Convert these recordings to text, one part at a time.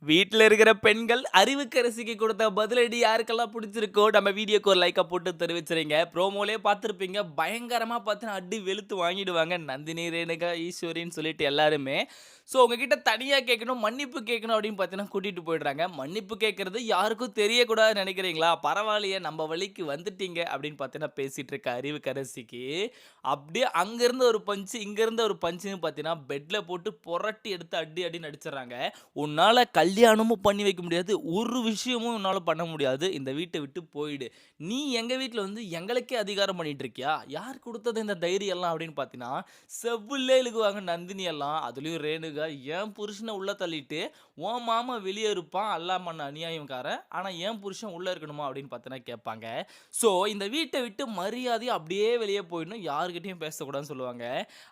வீட்ல இருக்கிற பெண்கள் அறிவுக்கரசிக்கு கொடுத்த பதிலடி யாருக்கெல்லாம் பிடிச்சிருக்கோ நம்ம வீடியோக்கு ஒரு லைக்கை போட்டு தெரிவிச்சுறீங்க. ப்ரோமோலயே பார்த்துருப்பீங்க. பயங்கரமா பார்த்தீங்கன்னா அடி வெளுத்து வாங்கிடுவாங்க. நந்தினி, ரேணுகா, ஈஸ்வரின்னு சொல்லிட்டு எல்லாருமே. ஸோ உங்ககிட்ட தனியா கேட்கணும், மன்னிப்பு கேட்கணும் அப்படின்னு பார்த்தீங்கன்னா கூட்டிட்டு போயிடுறாங்க. மன்னிப்பு கேட்கறது யாருக்கும் தெரியக்கூடாதுன்னு நினைக்கிறீங்களா? பரவாயில்லையே நம்ம வழிக்கு வந்துட்டீங்க அப்படின்னு பார்த்தீங்கன்னா பேசிட்டு இருக்க அறிவுக்கரசிக்கு, அப்படியே அங்கேருந்து ஒரு பஞ்ச், இங்கேருந்து ஒரு பஞ்சுன்னு பார்த்தீங்கன்னா பெட்ல போட்டு புரட்டி எடுத்து அடி அடின்னு அடிச்சிடுறாங்க. உன்னால கல்யாணமும் பண்ணி வைக்க முடியாது. ஒரு விஷயமும் உன்னால பண்ண முடியாது. இந்த வீட்ட விட்டு போயிடு. நீ எங்க வீட்ல வந்து எங்களுக்கே அதிகாரம் பண்ணிட்டு இருக்கியா? யார் குடுத்தது இந்த தைரியம் எல்லாம் அப்படின்னு பார்த்தீங்கன்னா, செவுல்லே இழுகுவாங்க நந்தினி எல்லாம். அதுலயும் ரேணுகா, என் புருஷன உள்ள தள்ளிட்டு, உன் மாமா வெளிய இருப்பான். அல்லாம் பண்ண அநியாயம்காரன். ஆனா என் புருஷன் உள்ள இருக்கணுமா? அப்படின்னு பார்த்தீங்கன்னா கேட்பாங்க. ஸோ இந்த வீட்ட விட்டு மரியாதையா அப்படியே வெளிய போயிடணும். யார்கிட்டயும் பேசக்கூடாதுன்னு சொல்லுவாங்க.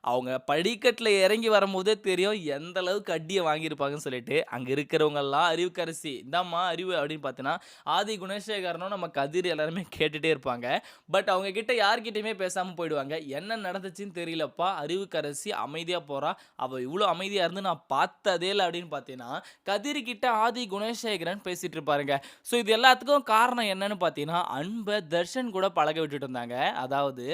அவங்க படிக்கட்டில இறங்கி வரும்போதே தெரியும் எந்த அளவுக்கு அடிய வாங்கியிருப்பாங்கன்னு சொல்லிட்டு, அங்க இருக்கிறவங்கலாம் அறிவுக்கரசி, "இந்தாம்மா அறிவு" அப்படின்னு பார்த்தீங்கன்னா, ஆதி குணசேகரனும், நம்ம கதிர் எல்லாருமே கேட்டுட்டே இருப்பாங்க. பட் அவங்க கிட்ட யார்கிட்டயுமே பேசாம போயிடுவாங்க. என்ன நடந்துச்சுன்னு தெரியலப்பா, அறிவுக்கரசி அமைதியா போறா. அவ இவ்ளோ அமைதியா இருந்து நான் பார்த்ததே இல்ல அப்படின்னு பார்த்தீங்கன்னா, கதிர் கிட்ட ஆதி குணசேகரன் பேசிட்டு இருப்பாருங்க. ஸோ இது எல்லாத்துக்கும் காரணம் என்னன்னு பார்த்தீங்கன்னா, அன்ப தர்ஷன் கூட பழக விட்டுட்டு இருந்தாங்க. அதாவது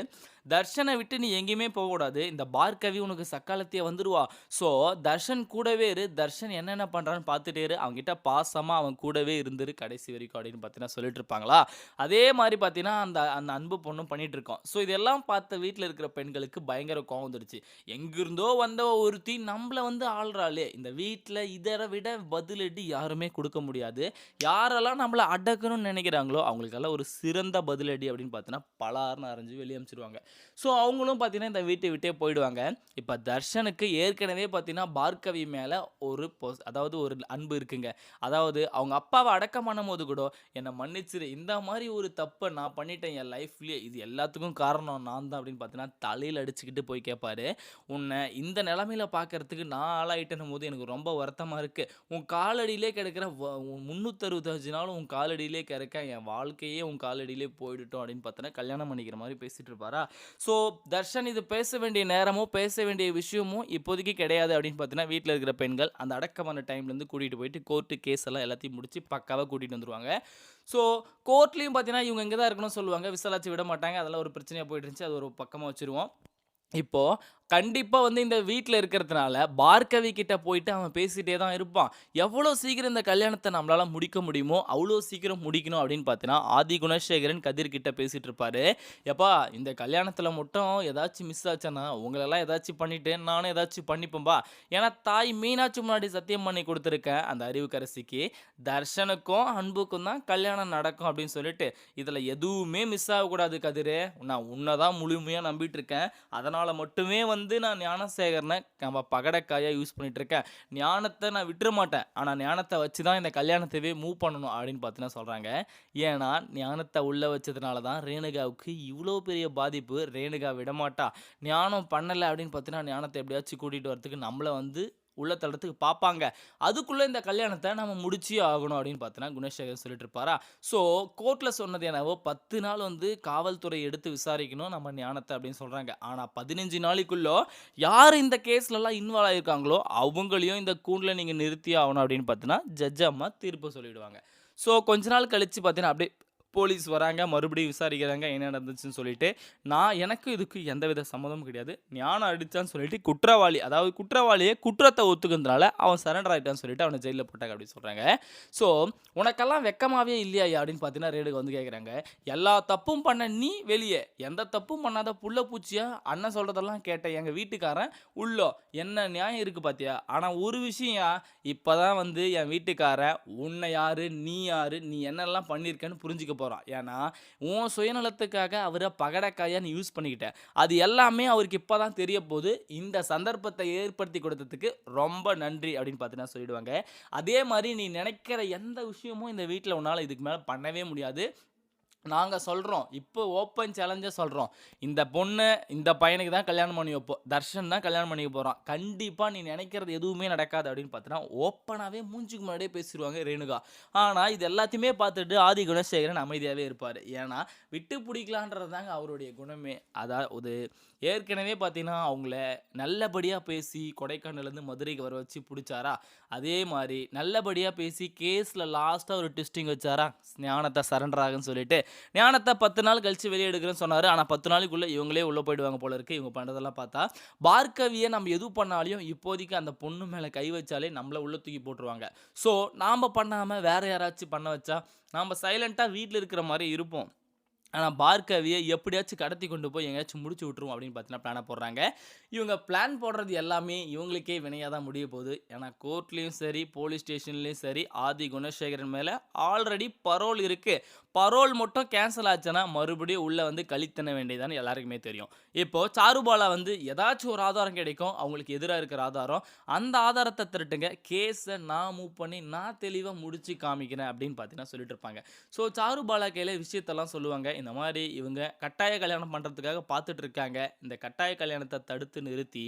தர்ஷன விட்டு நீ எங்கேயுமே போகக்கூடாது. இந்த பார்கவி உனக்கு சக்காலத்தியே வந்துருவா. ஸோ தர்ஷன் கூடவே இரு. தர்ஷன் என்னென்ன பண்றான்னு பார்த்துட்டே இரு. அவன்கிட்ட பாசமா அவன் கூடவே இருந்துரு கடைசி வரைக்கும் அப்படின்னு பார்த்தீங்கன்னா சொல்லிட்டு இருப்பாங்களா? அதே மாரி பார்த்தீங்கன்னா, அந்த அந்த அன்பு பொண்ணும் பண்ணிட்டு இருக்கோம். ஸோ இதெல்லாம் பார்த்த வீட்ல இருக்கிற பெண்களுக்கு பயங்கர கோவம் வந்துடுச்சு. எங்கிருந்தோ வந்தவ ஒருத்தி நம்மள வந்து ஆள்றாளே! இந்த வீட்ல இத விட பதிலடி யாருமே குடுக்க முடியாது. யாரெல்லாம் நம்மள அடக்கணும்னு நினைக்கிறாங்களோ, அவங்களுக்கெல்லாம் ஒரு சிறந்த பதிலடி அப்படின்னு பார்த்தீங்கன்னா, பலார்ன்னு அரைஞ்சு வெளிய அனுப்பிச்சுருவாங்க. ஸோ அவங்களும் பார்த்தீங்கன்னா, இந்த வீட்டை விட்டே போயிடுவாங்க. இப்ப தர்ஷனுக்கு ஏற்கனவே பார்த்தீங்கன்னா, பார்கவி மேல ஒரு அதாவது ஒரு அன்பு இருக்குங்க. அதாவது அவங்க அப்பாவ அடக்கம் பண்ணும்போது கூட, "என்ன மன்னிச்சிரு. இந்த மாரி ஒரு தப்ப நான் பண்ணிட்டேன் என் லைஃப்லயே. இது எல்லாத்துக்கும் காரணம் நான் தான்" அப்படின்னு பார்த்தீங்கன்னா, தலையில அடிச்சுக்கிட்டு போய் கேட்பாரு. "உன்ன இந்த நிலைமையில பார்க்கறதுக்கு நான் ஆளாயிட்டேன்னும்போது எனக்கு ரொம்ப வருத்தமா இருக்கு. உன் காலடியிலே கிடக்கிற 365 நாளும் உன் காலடியிலே கிடக்கேன். என் வாழ்க்கையே உன் காலடியிலே போயிடட்டும்" அப்படின்னு பார்த்தீங்கன்னா, கல்யாணம் பண்ணிக்கிற மாரி பேசிட்டு இருப்பாரா. ஸோ தர்ஷன் இது பேச வேண்டிய நேரமும், பேச வேண்டிய விஷயமும் இப்போதைக்கு கிடையாது அப்படின்னு பார்த்தீங்கன்னா, வீட்ல இருக்கிற பெண்கள் அந்த அடக்கமான டைம்லேருந்து கூட்டிட்டு போயிட்டு கோர்ட்டு கேஸ் எல்லாம் எல்லாத்தையும் முடிச்சு பக்காவா கூட்டிட்டு வந்துருவாங்க. ஸோ கோர்ட்லயும் பார்த்தீங்கன்னா, இவங்க இங்க தான் இருக்கணும்னு சொல்லுவாங்க. விசாலாச்சு விட மாட்டாங்க. அதெல்லாம் ஒரு பிரச்சனையா போயிட்டு இருந்துச்சு. அது ஒரு பக்கமா வச்சுருவோம். இப்போ கண்டிப்பா வந்து இந்த வீட்ல இருக்கிறதுனால, பார்கவி கிட்ட போயிட்டு அவன் பேசிட்டே தான் இருப்பான். எவ்வளோ சீக்கிரம் இந்த கல்யாணத்த நம்மளால முடிக்க முடியுமோ, அவ்வளோ சீக்கிரம் முடிக்கணும் அப்படின்னு பார்த்தீங்கன்னா, ஆதி குணசேகரன் கதிர் கிட்ட பேசிட்டு இருப்பாரு. "எப்பா இந்த கல்யாணத்துல மட்டும் ஏதாச்சும் மிஸ் ஆச்சுன்னா, உங்களெல்லாம் ஏதாச்சும் பண்ணிட்டு நானும் ஏதாச்சும் பண்ணிப்பேன்பா. ஏன்னா தாய் மீனாட்சி முன்னாடி சத்தியம் பண்ணி குடுத்துருக்கேன் அந்த அறிவுக்கரசிக்கு. தர்ஷனுக்கும், அன்புக்கும் தான் கல்யாணம் நடக்கும் அப்படின்னு சொல்லிட்டு, இதுல எதுவுமே மிஸ் ஆகக்கூடாது கதிரு. நான் உன்ன தான் முழுமையா நம்பிட்டு இருக்கேன். அதனால மட்டுமே வந்து நான் ஞானசேகரன நம்ம பகடைக்காயா யூஸ் பண்ணிட்டு இருக்கேன். ஞானத்த நான் விட்டுற மாட்டேன். ஆனா ஞானத்த வச்சு தான் இந்த கல்யாணத்தவே மூவ் பண்ணணும் அப்படின்னு பார்த்தீங்கன்னா சொல்றாங்க. ஏன்னா ஞானத்த உள்ள வச்சதுனால தான் ரேணுகாவுக்கு இவ்ளோ பெரிய பாதிப்பு. ரேணுகா விடமாட்டா. ஞானம் பண்ணல அப்படின்னு பார்த்தீங்கன்னா, ஞானத்த எப்படியாச்சும் கூட்டிட்டு வரதுக்கு நம்மள வந்து உள்ள தள்றதுக்கு பார்ப்பாங்க. அதுக்குள்ள இந்த கல்யாணத்த நம்ம முடிச்சே ஆகணும் அப்படின்னு பார்த்தீங்கன்னா, குணசேகர் சொல்லிட்டு இருப்பாரா. ஸோ கோர்ட்ல சொன்னது என்னவோ 10 நாள் வந்து காவல்துறை எடுத்து விசாரிக்கணும் நம்ம ஞானத்த அப்படின்னு சொல்றாங்க. ஆனா 15 நாளைக்குள்ள யார் இந்த கேஸ்லலாம் இன்வால்வ் ஆயிருக்காங்களோ, அவங்களையும் இந்த கூண்டுல நீங்க நிறுத்தியே ஆகணும் அப்படின்னு பார்த்தீங்கன்னா, ஜட்ஜ் அம்மா தீர்ப்பு சொல்லிடுவாங்க. ஸோ கொஞ்ச நாள் கழிச்சு பார்த்தீங்கன்னா, அப்படியே போலீஸ் வராங்க, மறுபடியும் விசாரிக்கிறாங்க என்ன நடந்துச்சுன்னு சொல்லிட்டு. எனக்கும் இதுக்கும் எந்தவித சம்மந்தமும் கிடையாது. ஞானம் அடிச்சான்னு சொல்லிட்டு குற்றவாளி, அதாவது குற்றவாளியே குற்றத்த ஒத்துக்கிறதுனால அவன் சரண்டர் ஆயிட்டான்னு சொல்லிட்டு அவன ஜெயில்ல போட்டாங்க அப்படின்னு சொல்றாங்க. ஸோ "உனக்கெல்லாம் வெட்கமாவே இல்லையாய்யா?" அப்படின்னு பார்த்தீங்கன்னா, ரேணுகா வந்து கேட்குறாங்க. "எல்லா தப்பும் பண்ண நீ வெளிய, எந்த தப்பும் பண்ணாத புள்ள பூச்சியா அண்ணன் சொல்றதெல்லாம் கேட்ட எங்க வீட்டுக்காரன் உள்ள. என்ன நியாயம் இருக்கு பார்த்தியா? ஆனா ஒரு விஷயம்யா, இப்பதான் வந்து என் வீட்டுக்காரன் உன்னை யாரு, நீ யாரு, நீ என்னெல்லாம் பண்ணியிருக்கன்னு புரிஞ்சுக்க போறான். ஏன்னா உன் சுயநலத்துக்காக அவர பகடைக்காயா நீ யூஸ் பண்ணிக்கிட்ட. அது எல்லாமே அவருக்கு இப்பதான் தெரிய போகுது. இந்த சந்தர்ப்பத்தை ஏற்படுத்தி கொடுத்ததுக்கு ரொம்ப நன்றி" அப்படின்னு பார்த்தீங்கன்னா சொல்லிடுவாங்க. அதே மாரி நீ நினைக்கிற எந்த விஷயமும் இந்த வீட்ல உன்னால இதுக்கு மேல பண்ணவே முடியாது. நாங்க சொல்றோம். இப்போ ஓப்பன் சேலஞ்சா சொல்றோம். இந்த பொண்ணு, இந்த பையனுக்கு தான் கல்யாணம் பண்ணி வைப்போம். தர்ஷன் தான் கல்யாணம் பண்ணிக்க போறான். கண்டிப்பா நீ நெனைக்கிறது எதுவுமே நடக்காது அப்படின்னு பார்த்தீங்கன்னா, ஓப்பனாவே மூஞ்சுக்கு முன்னாடியே பேசிருவாங்க ரேணுகா. ஆனா, இது எல்லாத்தையுமே பார்த்துட்டு ஆதி குணசேகரன் அமைதியாவே இருப்பாரு. ஏன்னா, விட்டு புடிக்கலான்றது தாங்க அவருடைய குணமே. அதாவது ஏற்கனவே பார்த்தீங்கன்னா, அவங்கள நல்லபடியா பேசி கொடைக்கானல்லேருந்து மதுரைக்கு வர வச்சு புடிச்சாரா, அதே மாரி நல்லபடியா பேசி கேஸ்ல லாஸ்ட்டா ஒரு ட்விஸ்டிங் வச்சாரா, ஞானத்த சரண்டர் ஆகுன்னு சொல்லிட்டு ஞானத்த 10 நாள் கழிச்சு வெளிய எடுக்குறேன்னு சொன்னாரு. ஆனா 10 நாளைக்குள்ள இவங்களே உள்ள போயிடுவாங்க போல இருக்கு. இவங்க பண்றதெல்லாம் பார்த்தா. பார்கவிய நம்ம எது பண்ணாலும் இப்போதைக்கு அந்த பொண்ணு மேல கை வச்சாலே நம்மள உள்ள தூக்கி போட்டுருவாங்க. ஸோ நாம பண்ணாம வேற யாராச்சும் பண்ண வச்சா, நாம சைலன்ட்டா வீட்ல இருக்கிற மாரி இருப்போம். ஆனா பார்கவிய எப்படியாச்சும் கடத்தி கொண்டு போய் எங்கேயாச்சும் முடிச்சு விட்டுருவோம் அப்படின்னு பார்த்தீங்கன்னா பிளான போடுறாங்க. இவங்க பிளான் போடுறது எல்லாமே இவங்களுக்கே வினையா தான் முடிய போகுது. ஏன்னா கோர்ட்லயும் சரி, போலீஸ் ஸ்டேஷன்லயும் சரி, ஆதி குணசேகரன் மேல ஆல்ரெடி பரோல் இருக்கு. பரோல் மட்டும் கேன்சல் ஆச்சுன்னா மறுபடியும் உள்ள வந்து கழி திண்ண வேண்டியதுதான்னு எல்லாருக்குமே தெரியும். இப்போ சாருபாலா வந்து ஏதாச்சும் ஒரு ஆதாரம் கிடைக்கும். அவங்களுக்கு எதிரா இருக்கிற ஆதாரம். அந்த ஆதாரத்த திரட்டுங்க. கேஸ நான் மூவ் பண்ணி நான் தெளிவா முடிச்சு காமிக்கிறேன் அப்படின்னு பார்த்தீங்கன்னா சொல்லிட்டு இருப்பாங்க. ஸோ சாருபாலா கையில விஷயத்தெல்லாம் சொல்லுவாங்க. இந்த மாரி இவங்க கட்டாய கல்யாணம் பண்றதுக்காக பார்த்துட்டு இருக்காங்க. இந்த கட்டாய கல்யாணத்த தடுத்து நிறுத்தி,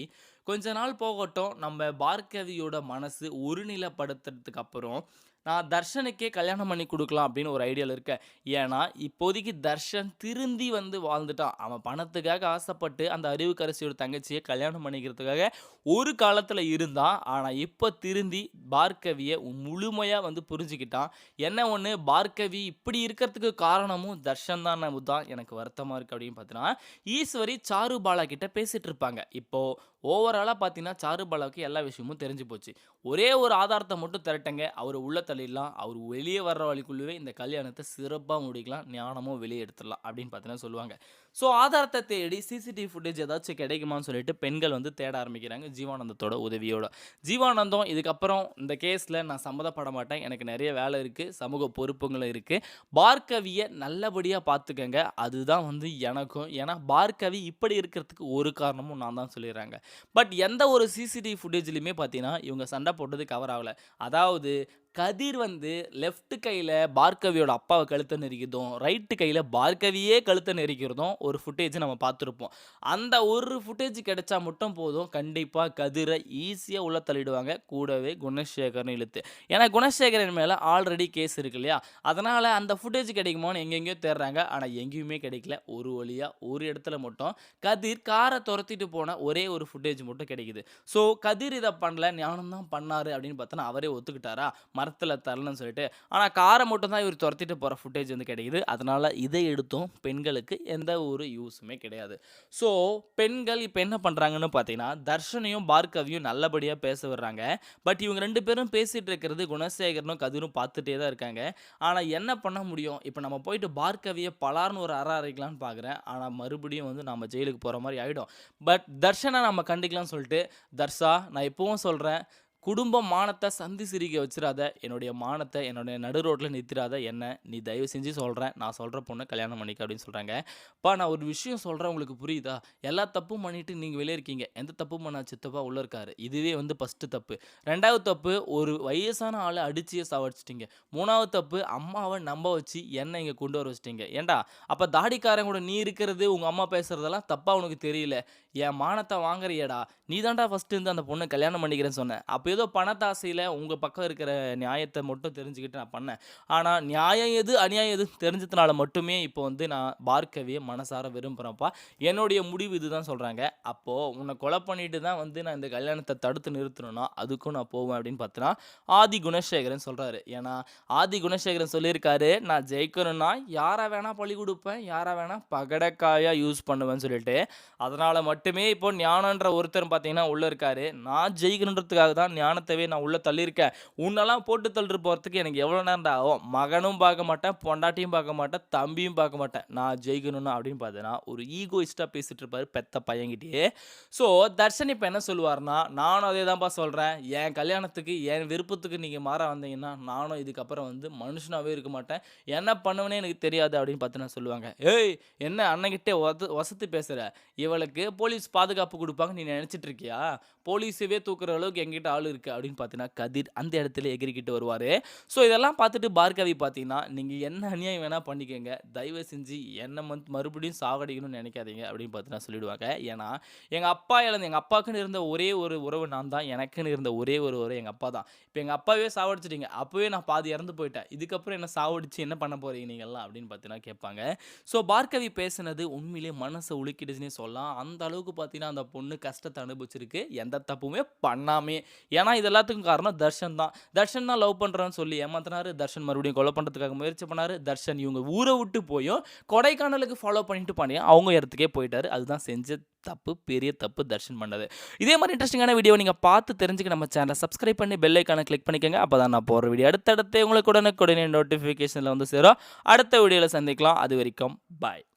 கொஞ்ச நாள் போகட்டும். நம்ம பார்கவியோட மனசு ஒருநிலைப்படுத்துறதுக்கு அப்புறம், நான் தர்ஷனுக்கே கல்யாணம் பண்ணி குடுக்கலாம் அப்படின்னு ஒரு ஐடியால இருக்கேன். ஏன்னா, இப்போதைக்கு தர்ஷன் திருந்தி வந்து வாழ்ந்துட்டான். அவன் பணத்துக்காக ஆசைப்பட்டு அந்த அறிவுக்கரசியோட தங்கச்சிய கல்யாணம் பண்ணிக்கிறதுக்காக ஒரு காலத்துல இருந்தான். ஆனா, இப்ப திருந்தி பார்கவிய முழுமையா வந்து புரிஞ்சுக்கிட்டான். என்ன ஒண்ணு பார்கவி இப்படி இருக்கிறதுக்கு காரணமும் தர்ஷன் தான் எனக்கு வருத்தமா இருக்கு அப்படின்னு பார்த்தீங்கன்னா, ஈஸ்வரி சாருபாலா கிட்ட பேசிட்டு இருப்பாங்க. இப்போ ஓவராலா பார்த்தீங்கன்னா, சாருபாலாவுக்கு எல்லா விஷயமும் தெரிஞ்சு போச்சு. ஒரே ஒரு ஆதாரத்த மட்டும் திரட்டுங்க. அவர உள்ள தள்ளிடலாம். அவரு வெளிய வர்ற வழிக்குள்ளவே இந்த கல்யாணத்த சிறப்பா முடிக்கலாம். ஞானமும் வெளிய எடுத்துடலாம் அப்படின்னு பார்த்தீங்கன்னா சொல்லுவாங்க. ஸோ ஆதாரத்த தேடி சிசிடிவி ஃபுட்டேஜ் ஏதாச்சும் கிடைக்குமான்னு சொல்லிட்டு பெண்கள் வந்து தேட ஆரம்பிக்கிறாங்க. ஜீவானந்தத்தோட உதவியோட. ஜீவானந்தம் இதுக்கப்புறம் இந்த கேஸ்ல நான் சம்மந்தப்பட மாட்டேன். எனக்கு நெறைய வேலை இருக்கு. சமூக பொறுப்புங்களும் இருக்கு. பார்கவிய நல்லபடியா பார்த்துக்கங்க. அதுதான் வந்து எனக்கும். ஏன்னா பார்கவி இப்படி இருக்கிறதுக்கு ஒரு காரணமும் நான் தான் சொல்லிடுறாங்க. பட் எந்த ஒரு சிசிடிவி ஃபுட்டேஜ்லயுமே பார்த்தீங்கன்னா, இவங்க சண்டை போட்டது கவர் ஆவல. அதாவது கதிர் வந்து லெஃப்ட் கையில பார்கவியோட அப்பாவ கழுத்த நெரிக்கிறதும், ரைட் கையில பார்கவியே கழுத்த நெரிக்கிறதும் ஒரு ஃபுட்டேஜ் நம்ம பார்த்துருப்போம். அந்த ஒரு ஃபுட்டேஜ் கிடைச்சா மட்டும் போதும். கண்டிப்பா கதிர ஈஸியா உள்ள தள்ளிடுவாங்க. கூடவே குணசேகரனும் இழுத்து. ஏன்னா குணசேகரன் மேல ஆல்ரெடி கேஸ் இருக்கு இல்லையா? அதனால அந்த ஃபுட்டேஜ் கிடைக்குமான்னு எங்கெங்கேயோ தேடுறாங்க. ஆனா எங்கேயுமே கிடைக்கல. ஒரு வழியா ஒரு இடத்துல மட்டும் கதிர் கார தொரத்திட்டு போன ஒரே ஒரு ஃபுட்டேஜ் மட்டும் கிடைக்குது. ஸோ கதிர் இத பண்ணல. ஞானம் தான் பண்ணாரு அப்படின்னு பார்த்தோன்னா அவரே ஒத்துக்கிட்டாரா? மரத்துல தரலன்னு சொல்லிட்டு. ஆனா கார மட்டும் தான் இவர் தொரத்திட்டு போற ஃபுட்டேஜ் வந்து கிடைக்குது. அதனால இதை எடுத்தும் பெண்களுக்கு எந்த ஒரு யூஸுமே கிடையாது. ஸோ பெண்கள் இப்ப என்ன பண்றாங்கன்னு பார்த்தீங்கன்னா, தர்ஷனையும், பார்கவியும் நல்லபடியா பேச விடுறாங்க. பட் இவங்க 2 பேரும் பேசிட்டு இருக்கிறது குணசேகரனும், கதிரும் பார்த்துட்டே தான் இருக்காங்க. ஆனா என்ன பண்ண முடியும்? இப்ப நம்ம போயிட்டு பார்கவிய பலார்ன்னு ஒரு அற அறைக்கலான்னு பார்க்குறேன். ஆனா மறுபடியும் வந்து நம்ம ஜெயிலுக்கு போற மாரி ஆயிடும். பட் தர்ஷன நம்ம கண்டிக்கலாம்னு சொல்லிட்டு, "தர்ஷா நான் இப்பவும் சொல்றேன். குடும்பம் மானத்த சந்தி சிரிக்க வச்சிராத. என்னுடைய மானத்த என்னுடைய நடு ரோட்ல நிறுத்திறாத. என்ன நீ தயவு செஞ்சு சொல்றேன். நான் சொல்ற பொண்ண கல்யாணம் பண்ணிக்க" அப்படின்னு சொல்றாங்க. "அப்பா நான் ஒரு விஷயம் சொல்றேன் உங்களுக்கு புரியுதா? எல்லா தப்பும் பண்ணிட்டு நீங்க வெளிய இருக்கீங்க. எந்த தப்பும் பண்ணாத சித்தப்பா உள்ள இருக்காரு. இதுவே வந்து ஃபர்ஸ்ட்டு தப்பு. 2வது தப்பு ஒரு வயசான ஆள அடிச்சே சாவடிச்சுட்டீங்க. 3வது தப்பு அம்மாவ நம்ப வச்சு என்ன இங்க கொண்டு வர வச்சுட்டீங்க. ஏன்டா அப்ப தாடிக்காரன் கூட நீ இருக்கிறது, உங்க அம்மா பேசுறதெல்லாம் தப்பா உனக்கு தெரியல. என் மானத்த வாங்குறியேடா. நீ தான்டா ஃபர்ஸ்ட்டு இருந்து அந்த பொண்ண கல்யாணம் பண்ணிக்கிறேன்னு சொன்ன. அப்ப ஏதோ பணத்தாசையில உங்க பக்கம் இருக்கிற நியாயத்த மட்டும் தெரிஞ்சுக்கிட்டு நான் பண்ணேன். ஆனா நியாயம் எது, அநியாயம் எதுன்னு தெரிஞ்சதுனால மட்டுமே இப்போ வந்து நான் பார்கவிய மனசார விரும்புறேன்ப்பா. என்னுடைய முடிவு இதுதான் சொல்றாங்க. அப்போ உன்ன கொலை பண்ணிட்டு தான் வந்து நான் இந்த கல்யாணத்த தடுத்து நிறுத்தணும்னா, அதுக்கும் நான் போவேன் அப்படின்னு பார்த்தீங்கன்னா, ஆதி குணசேகரன் சொல்றாரு. ஏன்னா ஆதி குணசேகரன் சொல்லியிருக்காரு, நான் ஜெயிக்கணும்னா யார வேணா பலி குடுப்பேன், யார வேணா பகடைக்காயா யூஸ் பண்ணுவேன்னு சொல்லிட்டு. அதனால மட்டுமே இப்போ ஞானன்ற ஒருத்தர் பார்த்தீங்கன்னா உள்ள இருக்காரு. நான் ஜெயிக்கணுன்றதுக்காக தான் ஞானத்தவே நான் உள்ள தள்ளியிருக்கேன். உன்னெல்லாம் போட்டு தள்ளிட்டு போறதுக்கு எனக்கு எவ்வளோ நேரம்டா ஆகும்? மகனும் பார்க்க மாட்டேன், பொண்டாட்டியும் பார்க்க மாட்டேன், தம்பியும் பார்க்க மாட்டேன். நான் ஜெயிக்கணும்னா அப்படின்னு பார்த்தீங்கன்னா, ஒரு ஈகோயிஸ்ட்டா பேசிட்டு இருப்பாரு பெத்த பையன்கிட்டயே. ஸோ தர்ஷன் இப்ப என்ன சொல்லுவாருன்னா, நானும் அதே தான்ப்பா சொல்றேன். என் கல்யாணத்துக்கு என் விருப்பத்துக்கு நீங்க மாறா வந்தீங்கன்னா, நானும் இதுக்கப்புறம் வந்து மனுஷனாவே இருக்க மாட்டேன். என்ன பண்ணுவேன்னே எனக்கு தெரியாது அப்படின்னு பார்த்தீங்கன்னா சொல்லுவாங்க. "ஏய் என்ன அண்ணன்கிட்ட ஒசத்தி பேசுற? இவளுக்கு போலீஸ் பாதுகாப்பு குடுப்பாங்கன்னு நீ நெனச்சிட்டு இருக்கியா? போலீஸவே தூக்குற அளவுக்கு என்கிட்ட ஆள் ஆள் இருக்கு அப்படின்னு பார்த்தீங்கன்னா, கதிர் அந்த இடத்துல எகிறிக்கிட்டு வருவாரு. ஸோ இதெல்லாம் பார்த்துட்டு பார்கவி பார்த்தீங்கன்னா, "நீங்க என்ன அநியாயம் வேணா பண்ணிக்கங்க. தயவு செஞ்சு என்ன மறுபடியும் சாகடிக்கணும்னு நெனைக்காதீங்க" அப்படின்னு பார்த்தீங்கன்னா சொல்லிடுவாங்க. ஏன்னா, எங்க அப்பாவுக்குன்னு இருந்த ஒரே ஒரு உறவு நான் தான். எனக்குன்னு இருந்த ஒரே ஒரு உறவு எங்க அப்பா தான். இப்ப எங்க அப்பாவே சாவடிச்சுட்டீங்க. அப்பவே நான் பாதி இறந்து போயிட்டேன். இதுக்கப்புறம் என்ன சாவடிச்சு என்ன பண்ண போறீங்க நீங்கலாம்? அப்படின்னு பார்த்தீங்கன்னா கேட்பாங்க. ஸோ பார்கவி பேசுனது உண்மையிலேயே மனச உலுக்கிடுச்சுன்னே சொல்லலாம். அந்த அளவுக்கு பார்த்தீங்கன்னா, அந்த பொண்ணு கஷ்டத்த அனுபவிச்சிருக்கு. எந்த தப்புமே பண்ணாமயே. ஏன்னா, இது எல்லாத்துக்கும் காரணம் தர்ஷன் தான். தர்ஷன் தான் லவ் பண்றேன்னு சொல்லி ஏமாத்துனாரு. தர்ஷன் மறுபடியும் கொலை பண்றதுக்காக முயற்சி பண்ணாரு. தர்ஷன் இவங்க ஊர விட்டு போயும் கொடைக்கானலுக்கு ஃபாலோ பண்ணிட்டு அவங்க இடத்துக்கே போயிட்டாரு. அதுதான் செஞ்ச தப்பு. பெரிய தப்பு தர்ஷன் பண்ணது. இதே மாரி இன்ட்ரஸ்டிங்கான வீடியோ நீங்க பார்த்து தெரிஞ்சுக்க நம்ம சேனல சப்ஸ்கிரைப் பண்ணி பெல் ஐகான கிளிக் பண்ணிக்கங்க. அப்பதான் நான் போடுற வீடியோ அடுத்தடுத்து உங்களுக்கு உடனுக்குடனே நோட்டிஃபிகேஷன்ல வந்து சேரும். அடுத்த வீடியோல சந்திக்கலாம். அதுவரைக்கும் பாய்.